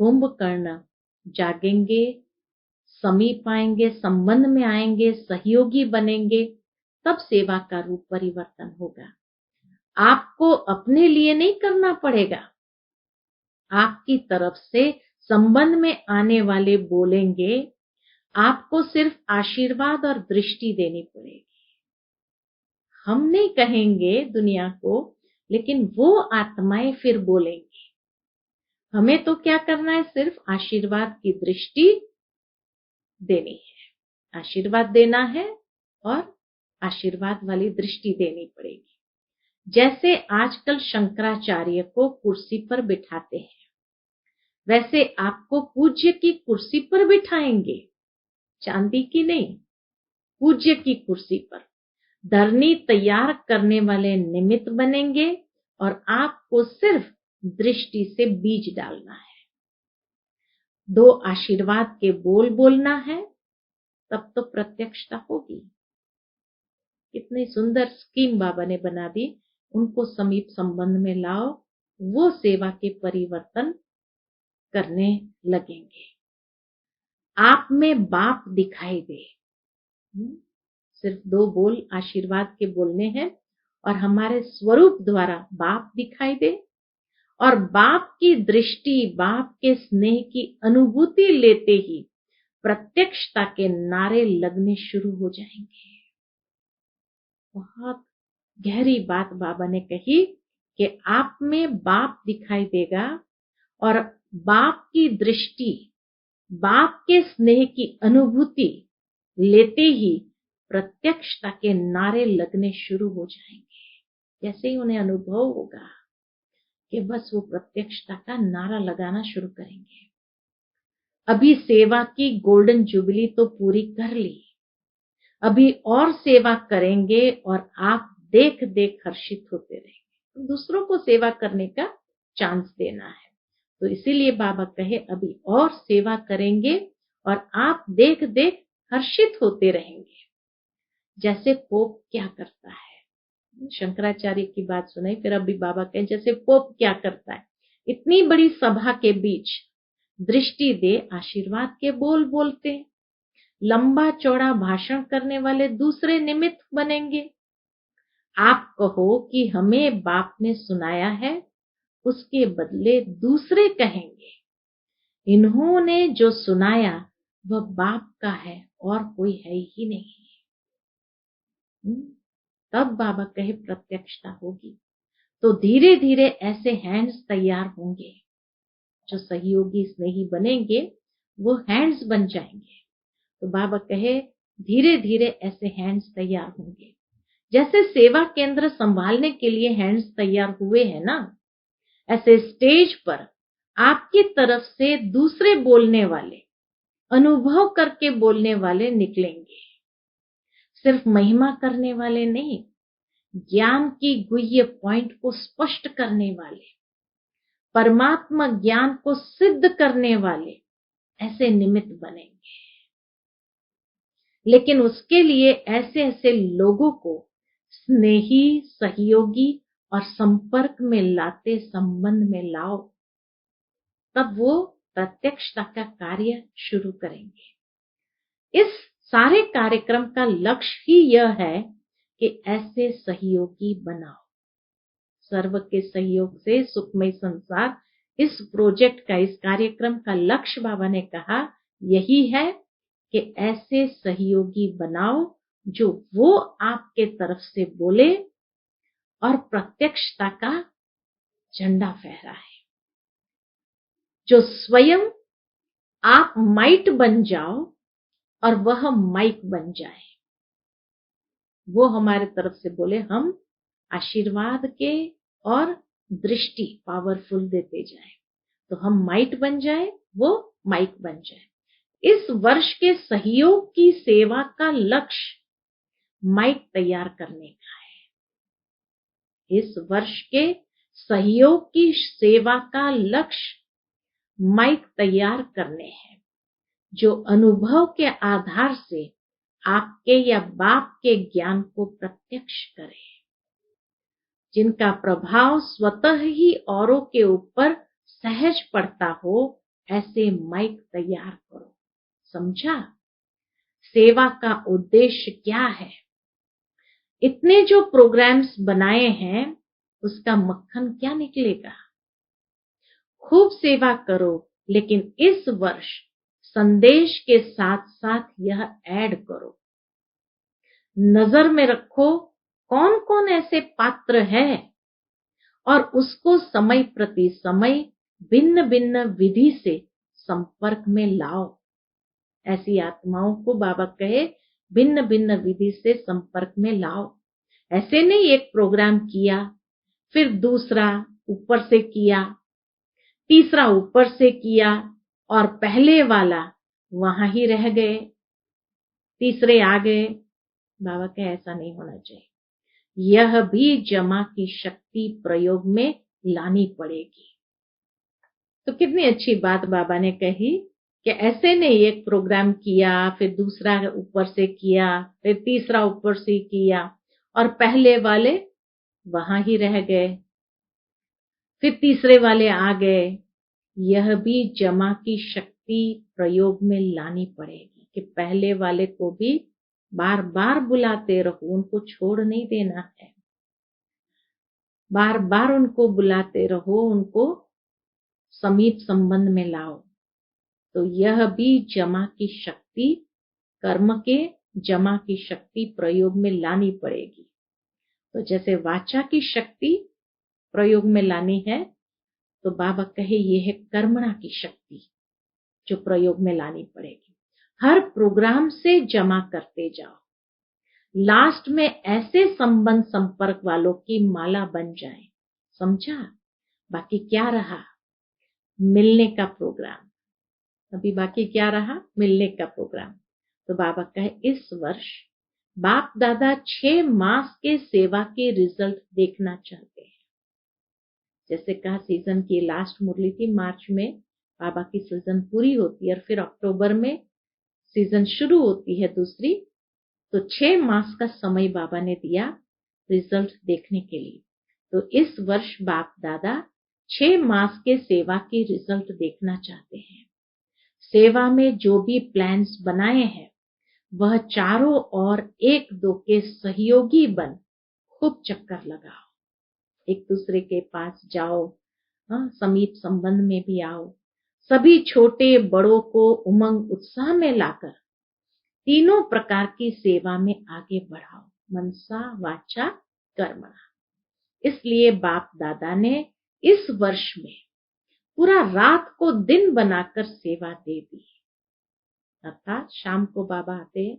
कुंभकर्ण जागेंगे, समीप आएंगे, संबंध में आएंगे, सहयोगी बनेंगे, तब सेवा का रूप परिवर्तन होगा। आपको अपने लिए नहीं करना पड़ेगा, आपकी तरफ से संबंध में आने वाले बोलेंगे, आपको सिर्फ आशीर्वाद और दृष्टि देनी पड़ेगी। हम नहीं कहेंगे दुनिया को, लेकिन वो आत्माएं फिर बोलेंगी। हमें तो क्या करना है, सिर्फ आशीर्वाद की दृष्टि देनी है, आशीर्वाद देना है और आशीर्वाद वाली दृष्टि देनी पड़ेगी। जैसे आजकल शंकराचार्य को कुर्सी पर बिठाते हैं, वैसे आपको पूज्य की कुर्सी पर बिठाएंगे, चांदी की नहीं, पूज्य की कुर्सी पर। धरनी तैयार करने वाले निमित्त बनेंगे और आपको सिर्फ दृष्टि से बीज डालना है। 2 आशीर्वाद के बोल बोलना है, तब तो प्रत्यक्षता होगी। कितनी सुंदर स्कीम बाबा ने बना दी उनको समीप संबंध में लाओ, वो सेवा के परिवर्तन करने लगेंगे। आप में बाप दिखाई दे। सिर्फ 2 बोल आशीर्वाद के बोलने हैं और हमारे स्वरूप द्वारा बाप दिखाई दे और बाप की दृष्टि, बाप के स्नेह की अनुभूति लेते ही प्रत्यक्षता के नारे लगने शुरू हो जाएंगे। बहुत गहरी बात बाबा ने कही कि आप में बाप दिखाई देगा और बाप की दृष्टि, बाप के स्नेह की अनुभूति लेते ही प्रत्यक्षता के नारे लगने शुरू हो जाएंगे। जैसे ही उन्हें अनुभव होगा कि बस वो प्रत्यक्षता का नारा लगाना शुरू करेंगे। अभी सेवा की गोल्डन जुबली तो पूरी कर ली, अभी और सेवा करेंगे और आप देख देख हर्षित होते रहेंगे। दूसरों को सेवा करने का चांस देना है, तो इसीलिए बाबा कहे अभी और सेवा करेंगे और आप देख देख हर्षित होते रहेंगे। जैसे पोप क्या करता है, शंकराचार्य की बात सुनाई, फिर अभी बाबा कहे जैसे पोप क्या करता है, इतनी बड़ी सभा के बीच दृष्टि दे आशीर्वाद के बोल बोलते, लंबा चौड़ा भाषण करने वाले दूसरे निमित्त बनेंगे। आप कहो कि हमें बाप ने सुनाया है, उसके बदले दूसरे कहेंगे इन्होंने जो सुनाया वह बाप का है और कोई है ही नहीं। तब बाबा कहे प्रत्यक्षता होगी। तो धीरे धीरे ऐसे हैंड्स तैयार होंगे, जो सहयोगी स्नेही बनेंगे वो हैंड्स बन जाएंगे। तो बाबा कहे धीरे धीरे ऐसे हैंड्स तैयार होंगे। जैसे सेवा केंद्र संभालने के लिए हैंड्स तैयार हुए हैं ना, ऐसे स्टेज पर आपकी तरफ से दूसरे बोलने वाले, अनुभव करके बोलने वाले निकलेंगे। सिर्फ महिमा करने वाले नहीं, ज्ञान की गुह्य पॉइंट को स्पष्ट करने वाले, परमात्मा ज्ञान को सिद्ध करने वाले ऐसे निमित्त बनेंगे। लेकिन उसके लिए ऐसे ऐसे लोगों को स्नेही, सहयोगी और संपर्क में लाते, संबंध में लाओ, तब वो प्रत्यक्षता का कार्य शुरू करेंगे। इस सारे कार्यक्रम का लक्ष्य ही यह है कि ऐसे सहयोगी बनाओ। सर्व के सहयोग से सुखमय संसार, इस प्रोजेक्ट का, इस कार्यक्रम का लक्ष्य बाबा ने कहा यही है कि ऐसे सहयोगी बनाओ जो वो आपके तरफ से बोले और प्रत्यक्षता का झंडा फहराए। जो स्वयं आप माइट बन जाओ और वह माइक बन जाए, वो हमारे तरफ से बोले, हम आशीर्वाद के और दृष्टि पावरफुल देते जाए, तो हम माइट बन जाए, वो माइक बन जाए। इस वर्ष के सहयोग की सेवा का लक्ष्य माइक तैयार करने का है। इस वर्ष के सहयोग की सेवा का लक्ष्य माइक तैयार करने हैं, जो अनुभव के आधार से आपके या बाप के ज्ञान को प्रत्यक्ष करे, जिनका प्रभाव स्वतः ही औरों के ऊपर सहज पड़ता हो, ऐसे माइक तैयार करो। समझा? सेवा का उद्देश्य क्या है? इतने जो प्रोग्राम्स बनाए हैं उसका मक्खन क्या निकलेगा? खूब सेवा करो, लेकिन इस वर्ष संदेश के साथ साथ यह ऐड करो। नजर में रखो कौन कौन ऐसे पात्र है और उसको समय प्रति समय भिन्न भिन्न विधि से संपर्क में लाओ। ऐसी आत्माओं को बाबा कहे भिन्न भिन्न विधि से संपर्क में लाओ। ऐसे नहीं एक प्रोग्राम किया, फिर दूसरा ऊपर से किया, तीसरा ऊपर से किया और पहले वाला वहां ही रह गए, तीसरे आ गए। बाबा कहे ऐसा नहीं होना चाहिए। यह भी जमा की शक्ति प्रयोग में लानी पड़ेगी। तो कितनी अच्छी बात बाबा ने कही कि ऐसे नहीं एक प्रोग्राम किया, फिर दूसरा ऊपर से किया, फिर तीसरा ऊपर से किया और पहले वाले वहां ही रह गए, फिर तीसरे वाले आ गए। यह भी जमा की शक्ति प्रयोग में लानी पड़ेगी कि पहले वाले को भी बार बार बुलाते रहो, उनको छोड़ नहीं देना है, बार बार उनको बुलाते रहो, उनको समीप संबंध में लाओ। तो यह भी जमा की शक्ति, कर्म के जमा की शक्ति प्रयोग में लानी पड़ेगी। तो जैसे वाचा की शक्ति प्रयोग में लानी है, तो बाबा कहे ये है कर्मणा की शक्ति जो प्रयोग में लानी पड़ेगी। हर प्रोग्राम से जमा करते जाओ, लास्ट में ऐसे संबंध संपर्क वालों की माला बन जाए। समझा? बाकी क्या रहा? मिलने का प्रोग्राम। अभी बाकी क्या रहा? मिलने का प्रोग्राम। तो बाबा कहे इस वर्ष बाप दादा 6 मास के सेवा के रिजल्ट देखना चाहते हैं। जैसे कहा सीजन की लास्ट मुरली थी, मार्च में बाबा की सीजन पूरी होती है और फिर अक्टूबर में सीजन शुरू होती है दूसरी। तो 6 मास का समय बाबा ने दिया रिजल्ट देखने के लिए। तो इस वर्ष बाप दादा 6 मास के सेवा के रिजल्ट देखना चाहते हैं। सेवा में जो भी प्लान्स बनाए हैं वह चारों ओर एक दो के सहयोगी बन खूब चक्कर लगाओ, एक दूसरे के पास जाओ, समीप संबंध में भी आओ, सभी छोटे बड़ों को उमंग उत्साह में लाकर तीनों प्रकार की सेवा में आगे बढ़ाओ, मनसा वाचा कर्मणा। इसलिए बाप दादा ने इस वर्ष में पूरा रात को दिन बनाकर सेवा दे दी। अर्थात शाम को बाबा आते हैं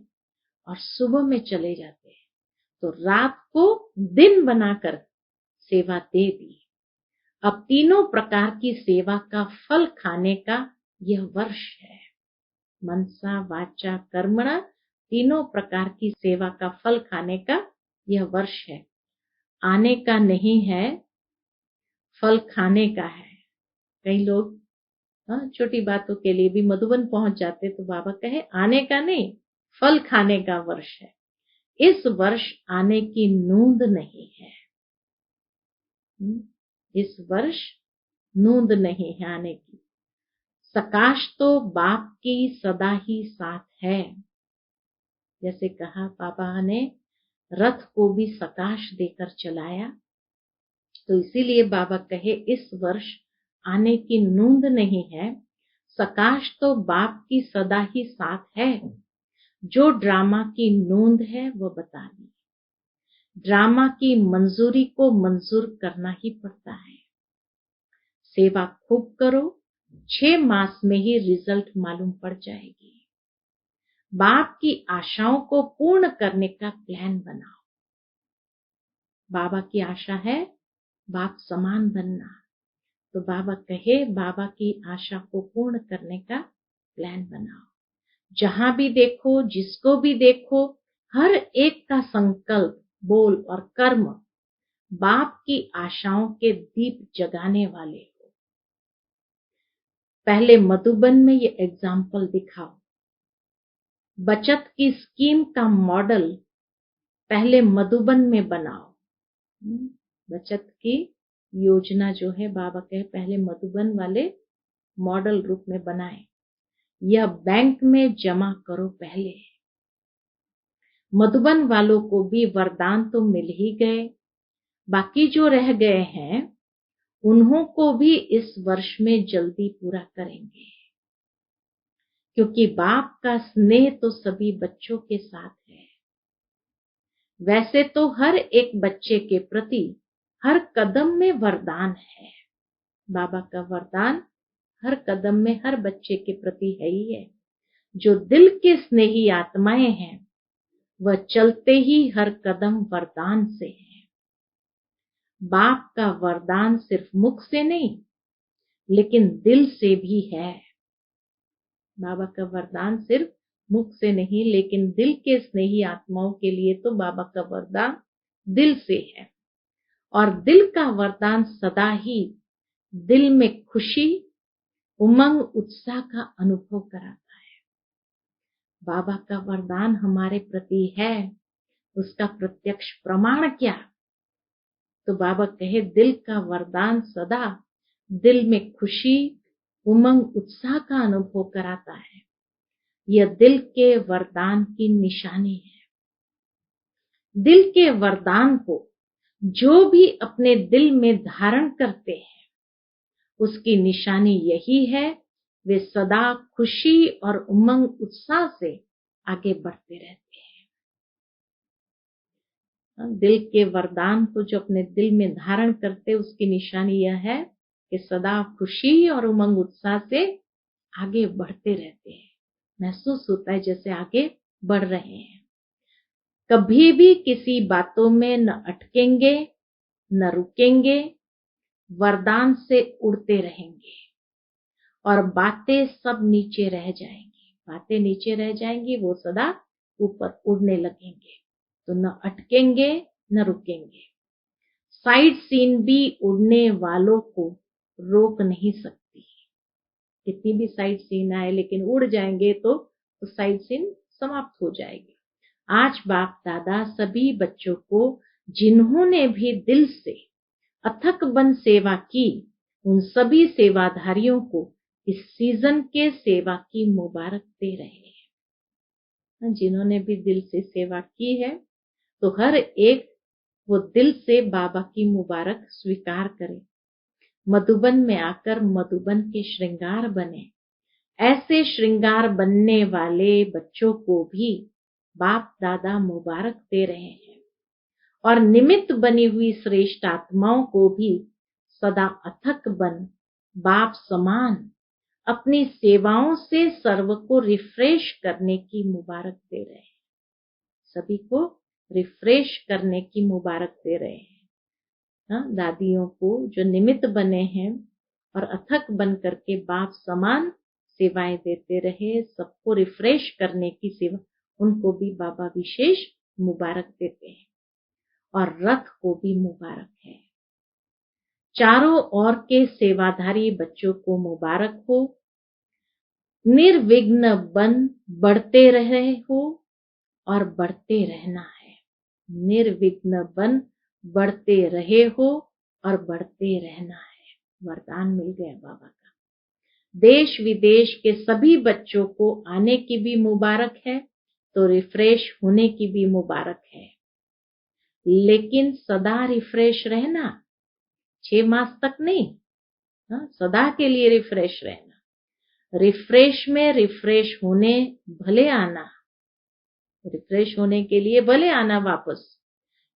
और सुबह में चले जाते हैं, तो रात को दिन बनाकर सेवा दे दी। अब तीनों प्रकार की सेवा का फल खाने का यह वर्ष है। मनसा वाचा कर्मणा, तीनों प्रकार की सेवा का फल खाने का यह वर्ष है। आने का नहीं है, फल खाने का है। कई लोग छोटी बातों के लिए भी मधुबन पहुंच जाते, तो बाबा कहे आने का नहीं, फल खाने का वर्ष है। इस वर्ष आने की नूंद नहीं है, इस वर्ष नूंद नहीं है आने की। सकाश तो बाप की सदा ही साथ है। जैसे कहा बाबा ने रथ को भी सकाश देकर चलाया, तो इसीलिए बाबा कहे इस वर्ष आने की नूंद नहीं है। सकाश तो बाप की सदा ही साथ है। जो ड्रामा की नूंद है वह बता दी। ड्रामा की मंजूरी को मंजूर करना ही पड़ता है। सेवा खूब करो, 6 मास में ही रिजल्ट मालूम पड़ जाएगी। बाप की आशाओं को पूर्ण करने का प्लान बनाओ। बाबा की आशा है बाप समान बनना, तो बाबा कहे बाबा की आशा को पूर्ण करने का प्लान बनाओ। जहां भी देखो, जिसको भी देखो, हर एक का संकल्प, बोल और कर्म बाप की आशाओं के दीप जगाने वाले हो। पहले मधुबन में ये एग्जाम्पल दिखाओ। बचत की स्कीम का मॉडल पहले मधुबन में बनाओ। बचत की योजना जो है बाबा कहे पहले मधुबन वाले मॉडल रूप में बनाए। यह बैंक में जमा करो पहले। मधुबन वालों को भी वरदान तो मिल ही गए, बाकी जो रह गए हैं उन्हों को भी इस वर्ष में जल्दी पूरा करेंगे, क्योंकि बाप का स्नेह तो सभी बच्चों के साथ है। वैसे तो हर एक बच्चे के प्रति हर कदम में वरदान है। बाबा का वरदान हर कदम में हर बच्चे के प्रति है ही है। जो दिल के स्नेही आत्माएं हैं वह चलते ही हर कदम वरदान से है। बाप का वरदान सिर्फ मुख से नहीं लेकिन दिल से भी है। बाबा का वरदान सिर्फ मुख से नहीं लेकिन दिल के स्नेही आत्माओं के लिए तो बाबा का वरदान दिल से है। और दिल का वरदान सदा ही दिल में खुशी, उमंग, उत्साह का अनुभव कराता है। बाबा का वरदान हमारे प्रति है, उसका प्रत्यक्ष प्रमाण क्या? तो बाबा कहे दिल का वरदान सदा दिल में खुशी, उमंग, उत्साह का अनुभव कराता है। यह दिल के वरदान की निशानी है। दिल के वरदान को जो भी अपने दिल में धारण करते हैं, उसकी निशानी यही है, वे सदा खुशी और उमंग, उत्साह से आगे बढ़ते रहते हैं। दिल के वरदान को जो अपने दिल में धारण करते, उसकी निशानी यह है कि सदा खुशी और उमंग, उत्साह से आगे बढ़ते रहते हैं। महसूस होता है जैसे आगे बढ़ रहे हैं। कभी भी किसी बातों में न अटकेंगे, न रुकेंगे, वरदान से उड़ते रहेंगे और बातें सब नीचे रह जाएंगी। बातें नीचे रह जाएंगी, वो सदा ऊपर उड़ने लगेंगे। तो न अटकेंगे, न रुकेंगे। साइड सीन भी उड़ने वालों को रोक नहीं सकती। कितनी भी साइड सीन आए, लेकिन उड़ जाएंगे तो साइड सीन समाप्त हो जाएगी। आज बाप दादा सभी बच्चों को, जिन्होंने भी दिल से अथक बन सेवा की, उन सभी सेवाधारियों को इस सीजन के सेवा की मुबारक दे रहे हैं। जिन्होंने भी दिल से सेवा की है, तो हर एक वो दिल से बाबा की मुबारक स्वीकार करे। मधुबन में आकर मधुबन के श्रृंगार बने। ऐसे श्रृंगार बनने वाले बच्चों को भी बाप दादा मुबारक दे रहे हैं और निमित्त बनी हुई श्रेष्ठ आत्माओं को भी सदा अथक बन बाप समान अपनी सेवाओं से सर्व को रिफ्रेश करने की मुबारक दे रहे हैं। सभी को रिफ्रेश करने की मुबारक दे रहे हैं। दादियों को जो निमित्त बने हैं और अथक बन करके बाप समान सेवाएं देते रहे, सबको रिफ्रेश करने की सेवा, उनको भी बाबा विशेष मुबारक देते हैं। और रथ को भी मुबारक है। चारों ओर के सेवाधारी बच्चों को मुबारक हो। निर्विघ्न बन बढ़ते रहे हो और बढ़ते रहना है। निर्विघ्न बन बढ़ते रहे हो और बढ़ते रहना है। वरदान मिल गया बाबा का। देश विदेश के सभी बच्चों को आने की भी मुबारक है, तो रिफ्रेश होने की भी मुबारक है। लेकिन सदा रिफ्रेश रहना, 6 मास तक नहीं, सदा के लिए रिफ्रेश रहना। रिफ्रेश में रिफ्रेश होने भले आना, रिफ्रेश होने के लिए भले आना वापस,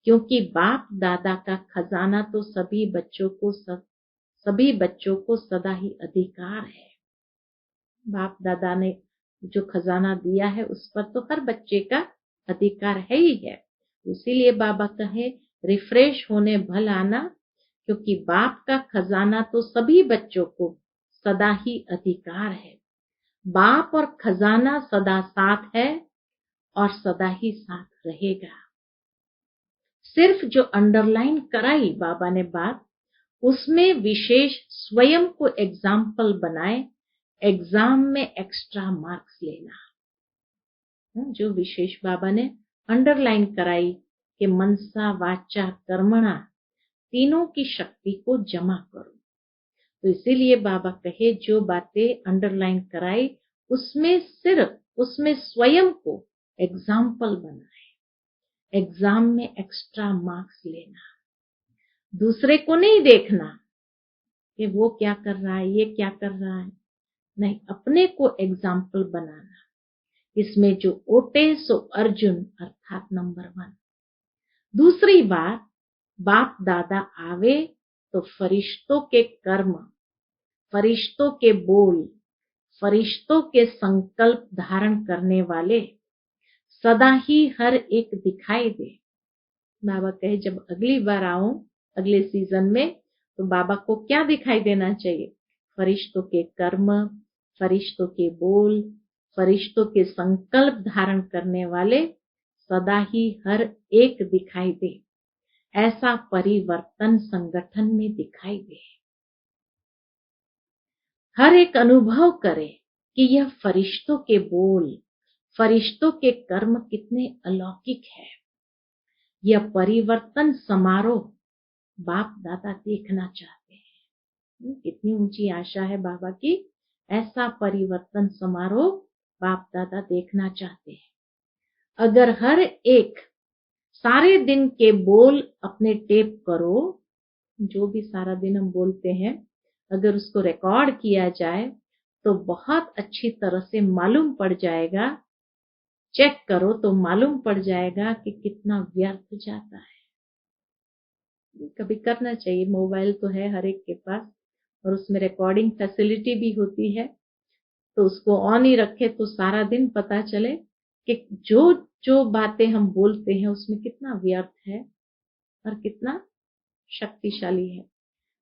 क्योंकि बाप दादा का खजाना तो सभी बच्चों को सदा ही अधिकार है। बाप दादा ने जो खजाना दिया है उस पर तो हर बच्चे का अधिकार है ही है। इसीलिए बाबा कहे रिफ्रेश होने भल आना, क्योंकि बाप का खजाना तो सभी बच्चों को सदा ही अधिकार है। बाप और खजाना सदा साथ है और सदा ही साथ रहेगा। सिर्फ जो अंडरलाइन कराई बाबा ने बात, उसमें विशेष स्वयं को एग्जाम्पल बनाए, एग्जाम में एक्स्ट्रा मार्क्स लेना। जो विशेष बाबा ने अंडरलाइन कराई कि मनसा वाचा कर्मणा, तीनों की शक्ति को जमा करो। तो इसीलिए बाबा कहे जो बातें अंडरलाइन कराई, उसमें स्वयं को एग्जाम्पल बनाए। एग्जाम में एक्स्ट्रा मार्क्स लेना, दूसरे को नहीं देखना कि वो क्या कर रहा है, ये क्या कर रहा है, नहीं, अपने को एग्जाम्पल बनाना। इसमें जो ओटे सो अर्जुन, अर्थात नंबर 1। दूसरी बात, बाप दादा आवे तो फरिश्तों के कर्म, फरिश्तों के बोल, फरिश्तों के संकल्प धारण करने वाले सदा ही हर एक दिखाई दे। बाबा कहे जब अगली बार आऊं अगले सीजन में, तो बाबा को क्या दिखाई देना चाहिए? फरिश्तों के कर्म, फरिश्तों के बोल, फरिश्तों के संकल्प धारण करने वाले सदा ही हर एक दिखाई दे। ऐसा परिवर्तन संगठन में दिखाई दे। हर एक अनुभव करे कि यह फरिश्तों के बोल, फरिश्तों के कर्म कितने अलौकिक है। यह परिवर्तन समारोह बाप दादा देखना चाहते हैं। कितनी ऊंची आशा है बाबा की, ऐसा परिवर्तन समारोह बाप दादा देखना चाहते हैं। अगर हर एक सारे दिन के बोल अपने टेप करो, जो भी सारा दिन हम बोलते हैं, अगर उसको रिकॉर्ड किया जाए तो बहुत अच्छी तरह से मालूम पड़ जाएगा, चेक करो तो मालूम पड़ जाएगा कि कितना व्यर्थ जाता है। कभी करना चाहिए, मोबाइल तो है हर एक के पास और उसमें रिकॉर्डिंग फैसिलिटी भी होती है, तो उसको ऑन ही रखे तो सारा दिन पता चले कि जो जो बातें हम बोलते हैं उसमें कितना व्यर्थ है और कितना शक्तिशाली है।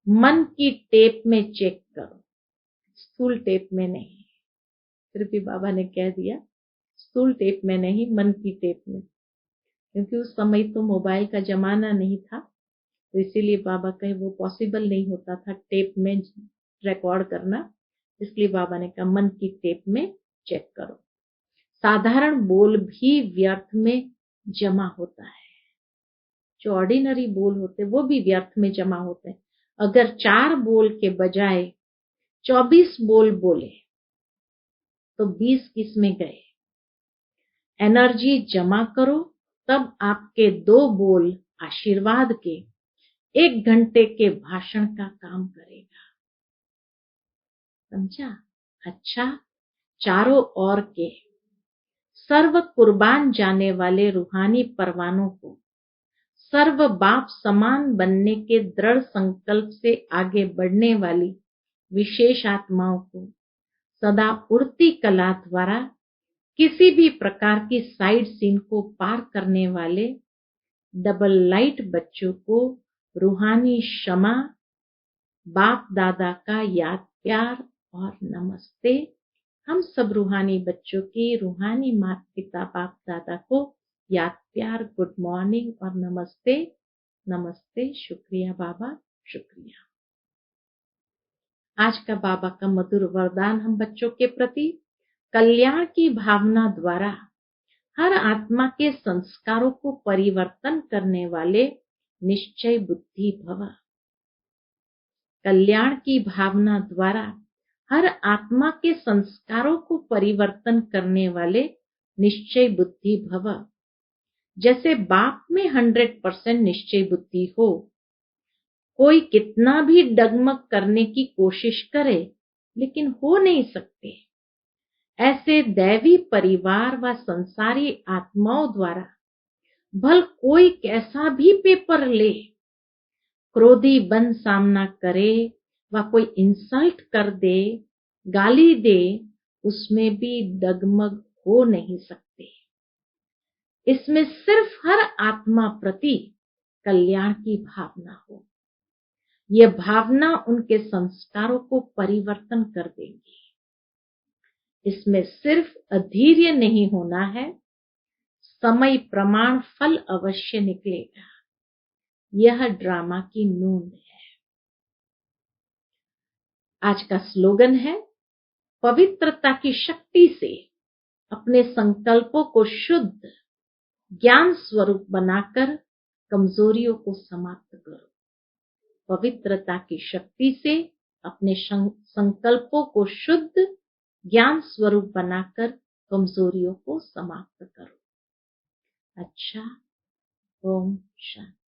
मन की टेप में चेक करो, स्थूल टेप में नहीं। फिर भी बाबा ने कह दिया स्थूल टेप में नहीं, मन की टेप में, क्योंकि उस समय तो मोबाइल का जमाना नहीं था, तो इसीलिए बाबा कहे वो पॉसिबल नहीं होता था टेप में रिकॉर्ड करना, इसलिए बाबा ने कहा मन की टेप में चेक करो। साधारण बोल भी व्यर्थ में जमा होता है, जो ऑर्डिनरी बोल होते वो भी व्यर्थ में जमा होते हैं। अगर 4 बोल के बजाय 24 बोल बोले तो 20 किस में गए। एनर्जी जमा करो, तब आपके 2 बोल आशीर्वाद के 1 घंटे के भाषण का काम करेगा। समझा? अच्छा, चारों ओर के सर्व कुर्बान जाने वाले रूहानी परवानों को सर्व बाप समान बनने के दृढ़ संकल्प से आगे बढ़ने वाली विशेष आत्माओं को सदा उड़ती कला द्वारा किसी भी प्रकार की साइड सीन को पार करने वाले डबल लाइट बच्चों को रूहानी क्षमा, बाप दादा का याद प्यार और नमस्ते। हम सब रूहानी बच्चों की रूहानी माता पिता बाप दादा को याद प्यार, गुड मॉर्निंग और नमस्ते। नमस्ते, शुक्रिया बाबा, शुक्रिया। आज का बाबा का मधुर वरदान हम बच्चों के प्रति कल्याण की भावना द्वारा हर आत्मा के संस्कारों को परिवर्तन करने वाले निश्चय बुद्धि भव। कल्याण की भावना द्वारा हर आत्मा के संस्कारों को परिवर्तन करने वाले निश्चय बुद्धि भव। जैसे बाप में 100% निश्चय बुद्धि हो, कोई कितना भी डगमग करने की कोशिश करे लेकिन हो नहीं सकते, ऐसे दैवी परिवार व संसारी आत्माओं द्वारा भल कोई कैसा भी पेपर ले, क्रोधी बन सामना करे व कोई इंसल्ट कर दे, गाली दे, उसमें भी डगमग हो नहीं सकते। इसमें सिर्फ हर आत्मा प्रति कल्याण की भावना हो, यह भावना उनके संस्कारों को परिवर्तन कर देगी। इसमें सिर्फ अधैर्य नहीं होना है, समय प्रमाण फल अवश्य निकलेगा। यह ड्रामा की नूंद है। आज का स्लोगन है, पवित्रता की शक्ति से अपने संकल्पों को शुद्ध ज्ञान स्वरूप बनाकर कमजोरियों को समाप्त करो। पवित्रता की शक्ति से अपने संकल्पों को शुद्ध ज्ञान स्वरूप बनाकर कमजोरियों को समाप्त करो। अच्छा, ओम शांति।